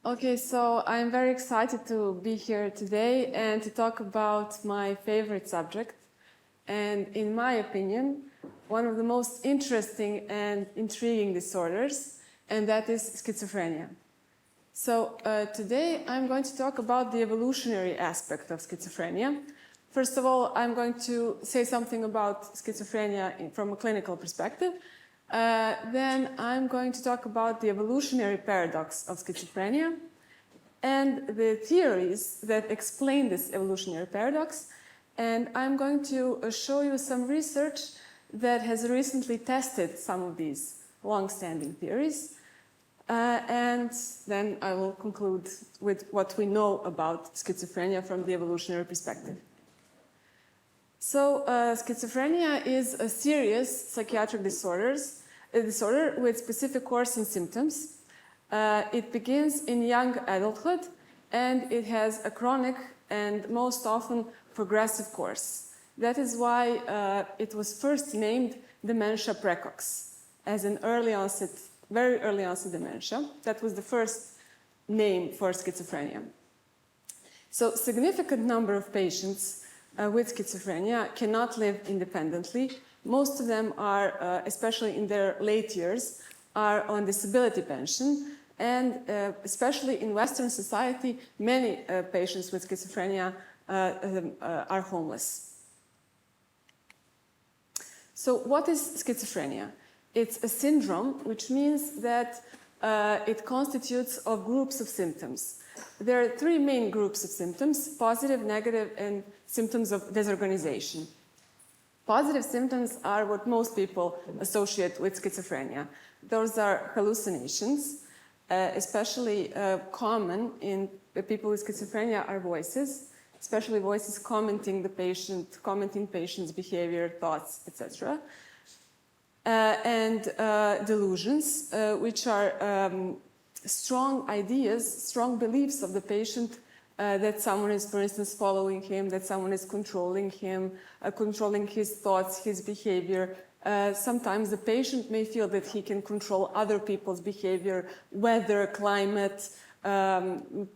Okay, so I'm very excited to be here today and to talk about my favorite subject, and in my opinion, one of the most interesting and intriguing disorders, and that is schizophrenia. So today I'm going to talk about the evolutionary aspect of schizophrenia. First of all, I'm going to say something about schizophrenia from a clinical perspective. Then I'm going to talk about the evolutionary paradox of schizophrenia and the theories that explain this evolutionary paradox. And I'm going to show you some research that has recently tested some of these long-standing theories. And then I will conclude with what we know about schizophrenia from the evolutionary perspective. So schizophrenia is a serious psychiatric disorder with specific course and symptoms. It begins in young adulthood, and it has a chronic and most often progressive course. That is why it was first named dementia praecox, as an very early onset dementia. That was the first name for schizophrenia. So significant number of patients with schizophrenia cannot live independently. Most of them are, especially in their late years, are on disability pension. And especially in Western society, many patients with schizophrenia are homeless. So what is schizophrenia? It's a syndrome, which means that it constitutes of groups of symptoms. There are three main groups of symptoms: positive, negative, and symptoms of disorganization. Positive symptoms are what most people associate with schizophrenia. Those are hallucinations, especially common in people with schizophrenia are voices, especially voices commenting patient's behavior, thoughts, etc. And delusions, which are strong ideas, strong beliefs of the patient that someone is, for instance, following him, that someone is controlling him, controlling his thoughts, his behavior. Sometimes the patient may feel that he can control other people's behavior, weather, climate.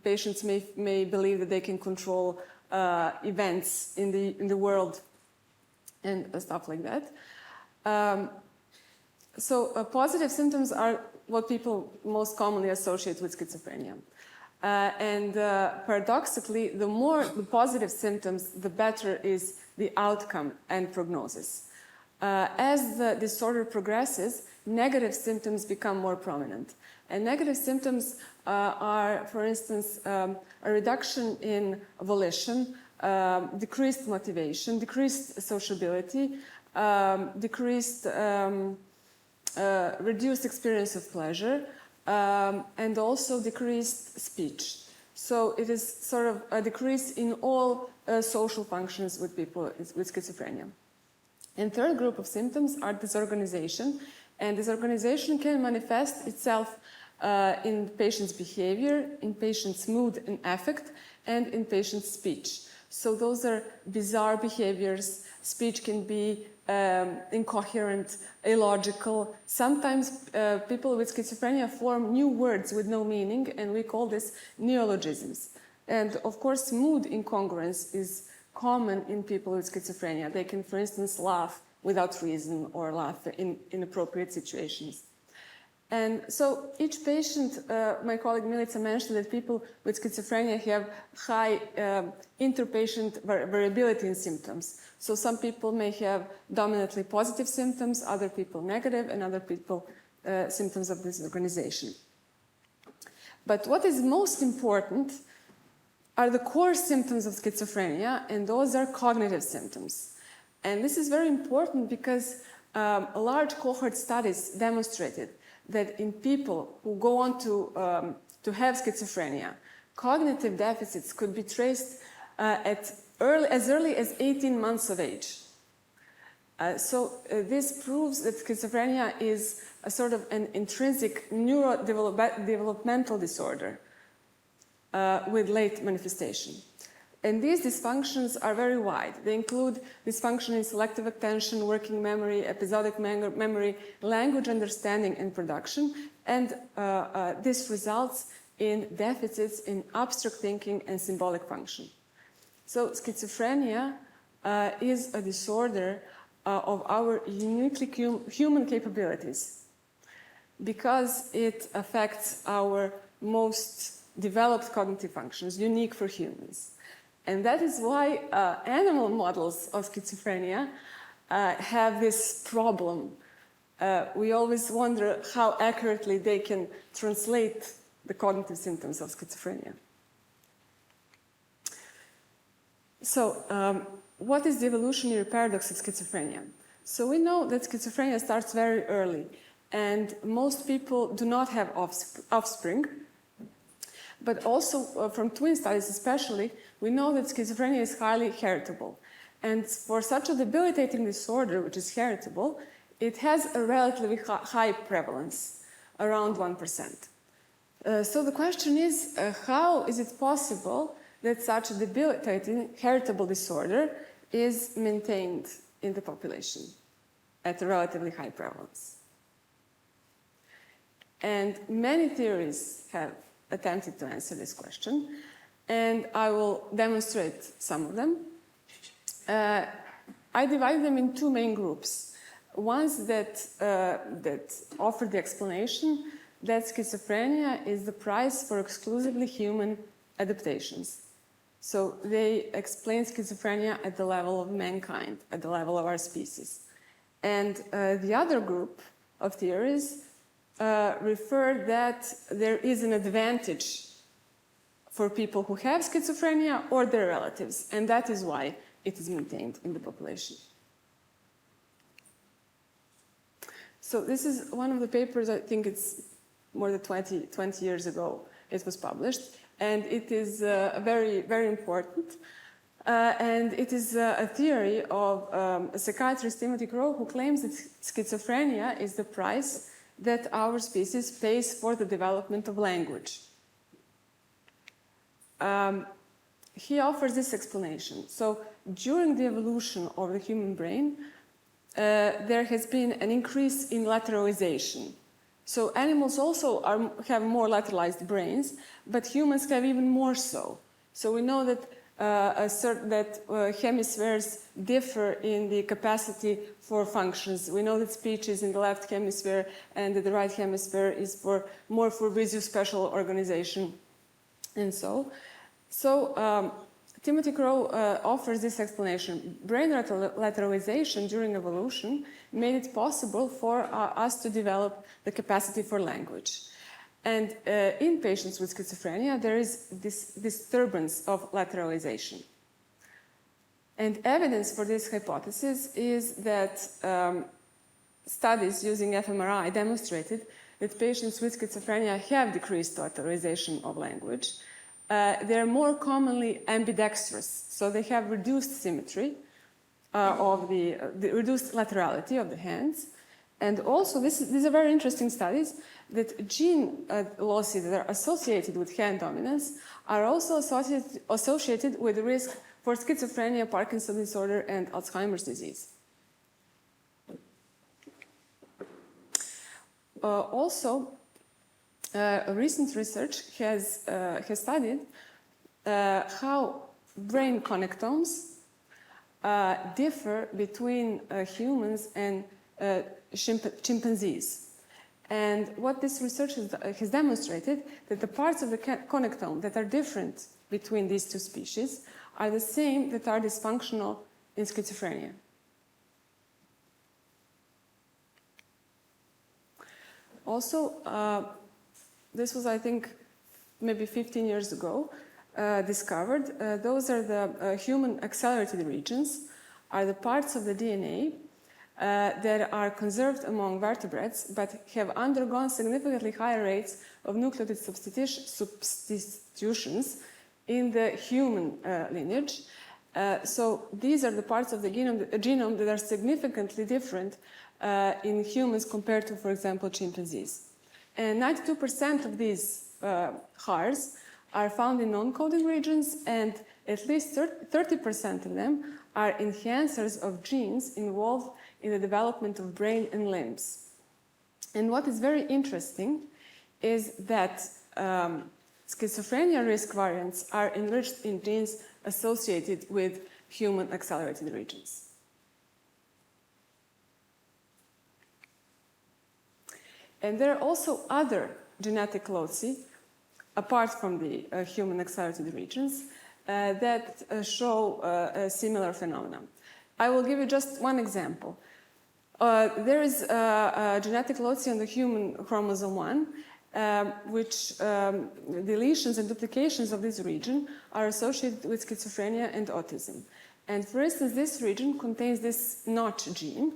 Patients may believe that they can control events in the world and stuff like that. So positive symptoms are what people most commonly associate with schizophrenia. And paradoxically, the more the positive symptoms, the better is the outcome and prognosis. As the disorder progresses, negative symptoms become more prominent. And negative symptoms are, for instance, a reduction in volition, decreased motivation, decreased sociability, reduced experience of pleasure, and also decreased speech. So it is sort of a decrease in all social functions with people with schizophrenia. And third group of symptoms are disorganization. And disorganization can manifest itself in patient's behavior, in patient's mood and affect, and in patient's speech. So those are bizarre behaviors. Speech can be incoherent, illogical. Sometimes people with schizophrenia form new words with no meaning, and we call this neologisms. And of course, mood incongruence is common in people with schizophrenia. They can, for instance, laugh without reason or laugh in inappropriate situations. And so each patient, my colleague Milica mentioned that people with schizophrenia have high interpatient variability in symptoms. So some people may have dominantly positive symptoms, other people negative, and other people symptoms of disorganization. But what is most important are the core symptoms of schizophrenia, and those are cognitive symptoms. And this is very important because a large cohort studies demonstrated that in people who go on to have schizophrenia, cognitive deficits could be traced as early as 18 months of age. So this proves that schizophrenia is a sort of an intrinsic neurodevelopmental disorder with late manifestation. And these dysfunctions are very wide. They include dysfunction in selective attention, working memory, episodic memory, language understanding and production. And this results in deficits in abstract thinking and symbolic function. So schizophrenia is a disorder of our uniquely human capabilities because it affects our most developed cognitive functions, unique for humans. And that is why animal models of schizophrenia have this problem. We always wonder how accurately they can translate the cognitive symptoms of schizophrenia. So, what is the evolutionary paradox of schizophrenia? So we know that schizophrenia starts very early, and most people do not have offspring. But also, from twin studies especially, we know that schizophrenia is highly heritable. And for such a debilitating disorder, which is heritable, it has a relatively high prevalence, around 1%. So the question is, how is it possible that such a debilitating heritable disorder is maintained in the population at a relatively high prevalence? And many theories have attempted to answer this question, and I will demonstrate some of them. I divide them in two main groups. Ones that offer the explanation that schizophrenia is the price for exclusively human adaptations. So they explain schizophrenia at the level of mankind, at the level of our species. And the other group of theories refer that there is an advantage for people who have schizophrenia or their relatives, and that is why it is maintained in the population. So this is one of the papers, I think it's more than 20 years ago it was published, and it is very, very important. And it is a theory of a psychiatrist, Timothy Crow, who claims that schizophrenia is the price that our species pays for the development of language. He offers this explanation. So during the evolution of the human brain, there has been an increase in lateralization. So animals also have more lateralized brains, but humans have even more so. So we know that hemispheres differ in the capacity for functions. We know that speech is in the left hemisphere and that the right hemisphere is more for visuospatial organization. And so Timothy Crow offers this explanation. Brain lateralization during evolution made it possible for us to develop the capacity for language. And in patients with schizophrenia, there is this disturbance of lateralization. And evidence for this hypothesis is that studies using fMRI demonstrated that patients with schizophrenia have decreased lateralization of language. They're more commonly ambidextrous, so they have reduced symmetry of the reduced laterality of the hands. And also, these are very interesting studies, that gene losses that are associated with hand dominance are also associated with the risk for schizophrenia, Parkinson's disorder, and Alzheimer's disease. Recent research has studied how brain connectomes differ between humans and chimpanzees. And what this research has demonstrated, that the parts of the connectome that are different between these two species are the same that are dysfunctional in schizophrenia. Also, this was, I think, maybe 15 years ago, discovered. Those are the human accelerated regions, are the parts of the DNA that are conserved among vertebrates, but have undergone significantly higher rates of nucleotide substitutions in the human lineage. So these are the parts of the genome that are significantly different in humans compared to, for example, chimpanzees. And 92% of these HARs are found in non-coding regions, and at least 30% of them are enhancers of genes involved in the development of brain and limbs. And what is very interesting is that schizophrenia risk variants are enriched in genes associated with human accelerated regions. And there are also other genetic loci, apart from the human accelerated regions, that show a similar phenomenon. I will give you just one example. There is a genetic loci on the human chromosome 1, which deletions and duplications of this region are associated with schizophrenia and autism. And for instance, this region contains this notch gene,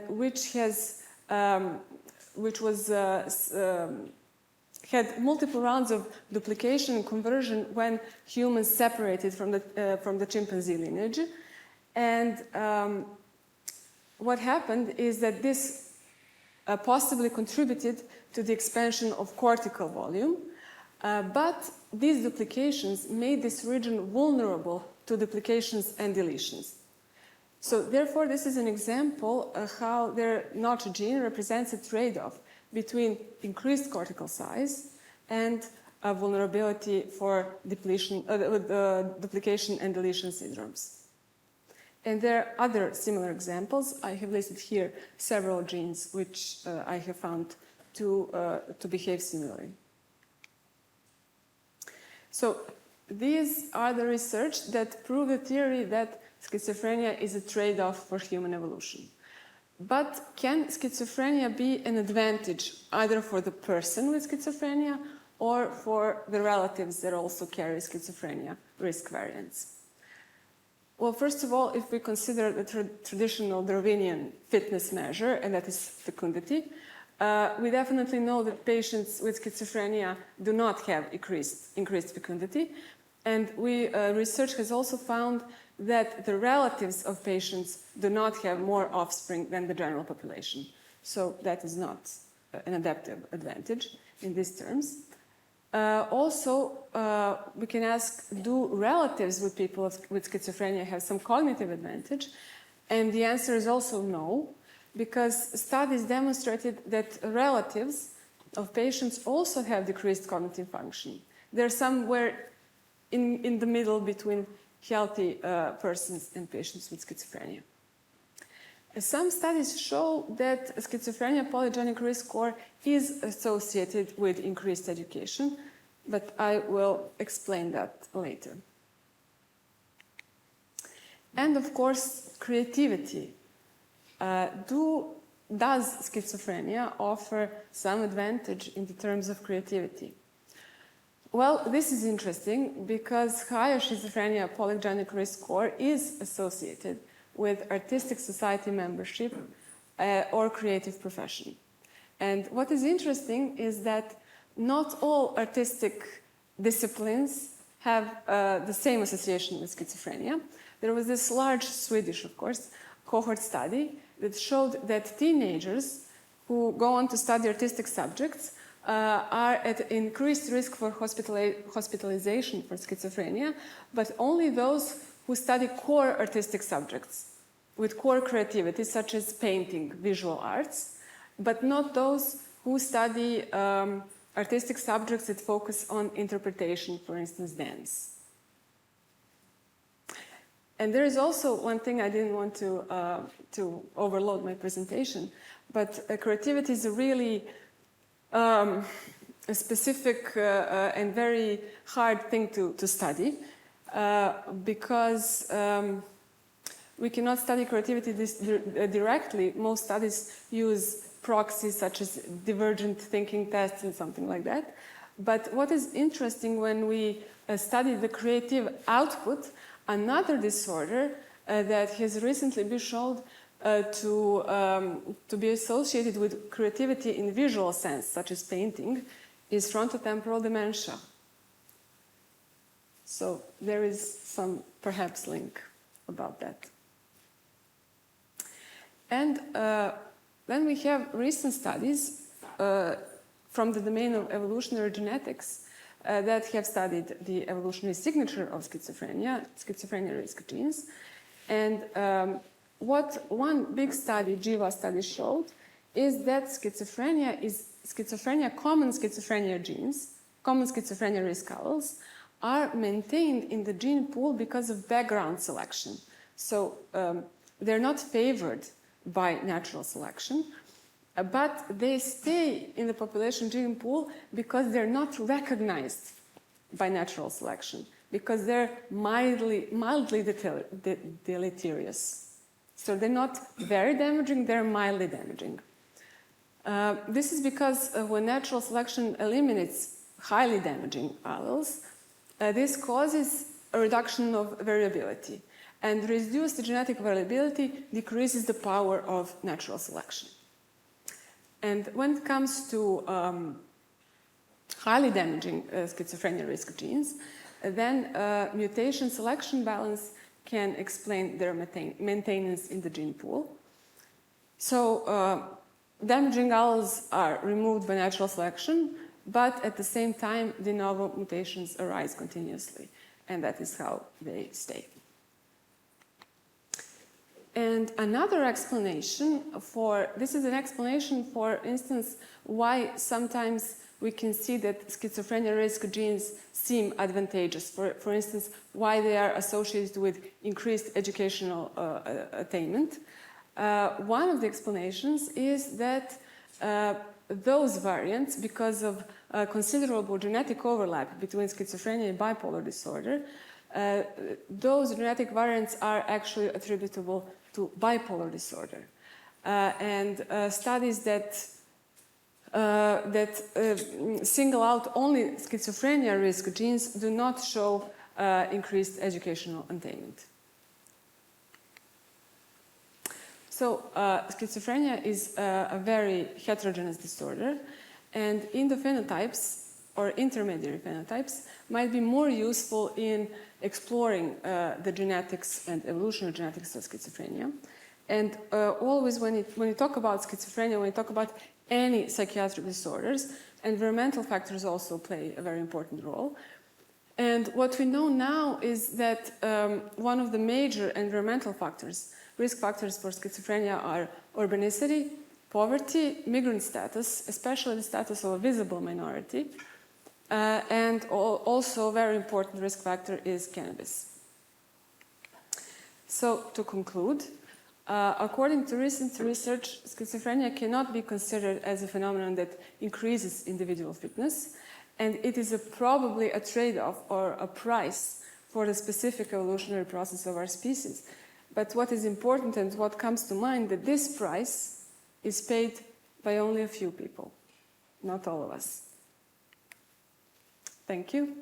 which had multiple rounds of duplication and conversion when humans separated from the chimpanzee lineage. And what happened is that this possibly contributed to the expansion of cortical volume, but these duplications made this region vulnerable to duplications and deletions. So therefore, this is an example of how their notch gene represents a trade-off between increased cortical size and a vulnerability for duplication and deletion syndromes. And there are other similar examples. I have listed here several genes which I have found to behave similarly. So these are the research that prove the theory that schizophrenia is a trade-off for human evolution. But can schizophrenia be an advantage either for the person with schizophrenia or for the relatives that also carry schizophrenia risk variants? Well, first of all, if we consider the traditional Darwinian fitness measure, and that is fecundity, we definitely know that patients with schizophrenia do not have increased fecundity. And research has also found that the relatives of patients do not have more offspring than the general population. So that is not an adaptive advantage in these terms. We can ask, do relatives with people with schizophrenia have some cognitive advantage? And the answer is also no, because studies demonstrated that relatives of patients also have decreased cognitive function. They're somewhere in the middle between healthy persons and patients with schizophrenia. Some studies show that schizophrenia polygenic risk score is associated with increased education, but I will explain that later. And of course, creativity. Does schizophrenia offer some advantage in the terms of creativity? Well, this is interesting because higher schizophrenia polygenic risk score is associated with artistic society membership or creative profession. And what is interesting is that not all artistic disciplines have the same association with schizophrenia. There was this large Swedish, of course, cohort study that showed that teenagers who go on to study artistic subjects are at increased risk for hospitalization for schizophrenia, but only those who study core artistic subjects with core creativity, such as painting, visual arts, but not those who study artistic subjects that focus on interpretation, for instance, dance. And there is also one thing I didn't want to overload my presentation, but creativity is a really a specific and very hard thing to study because we cannot study creativity directly. Most studies use proxies such as divergent thinking tests and something like that. But what is interesting when we study the creative output, another disorder that has recently been shown to be associated with creativity in visual sense, such as painting, is frontotemporal dementia. So there is some perhaps link about that. And then we have recent studies from the domain of evolutionary genetics that have studied the evolutionary signature of schizophrenia risk genes. And what one big study, JIVA study, showed is that common schizophrenia genes common schizophrenia risk alleles are maintained in the gene pool because of background selection. So they're not favored by natural selection, but they stay in the population gene pool because they're not recognized by natural selection, because they're mildly deleterious. So they're not very damaging, they're mildly damaging. This is because when natural selection eliminates highly damaging alleles, this causes a reduction of variability. And reduced genetic variability decreases the power of natural selection. And when it comes to highly damaging schizophrenia risk genes, then mutation selection balance can explain their maintenance in the gene pool. So damaging alleles are removed by natural selection, but at the same time, de novo mutations arise continuously, and that is how they stay. And another explanation this is an explanation, for instance, why sometimes we can see that schizophrenia risk genes seem advantageous. For instance, why they are associated with increased educational attainment. One of the explanations is that those variants, because of considerable genetic overlap between schizophrenia and bipolar disorder, those genetic variants are actually attributable to bipolar disorder. And studies that single out only schizophrenia risk genes do not show increased educational attainment. So schizophrenia is a very heterogeneous disorder, and in the phenotypes or intermediary phenotypes might be more useful in exploring the genetics and evolutionary genetics of schizophrenia. And always when you talk about schizophrenia, when you talk about any psychiatric disorders, environmental factors also play a very important role. And what we know now is that one of the major environmental factors, risk factors for schizophrenia, are urbanicity, poverty, migrant status, especially the status of a visible minority, and also a very important risk factor is cannabis. So to conclude, according to recent research, schizophrenia cannot be considered as a phenomenon that increases individual fitness, and it is probably a trade-off or a price for the specific evolutionary process of our species. But what is important and what comes to mind, that this price is paid by only a few people, not all of us. Thank you.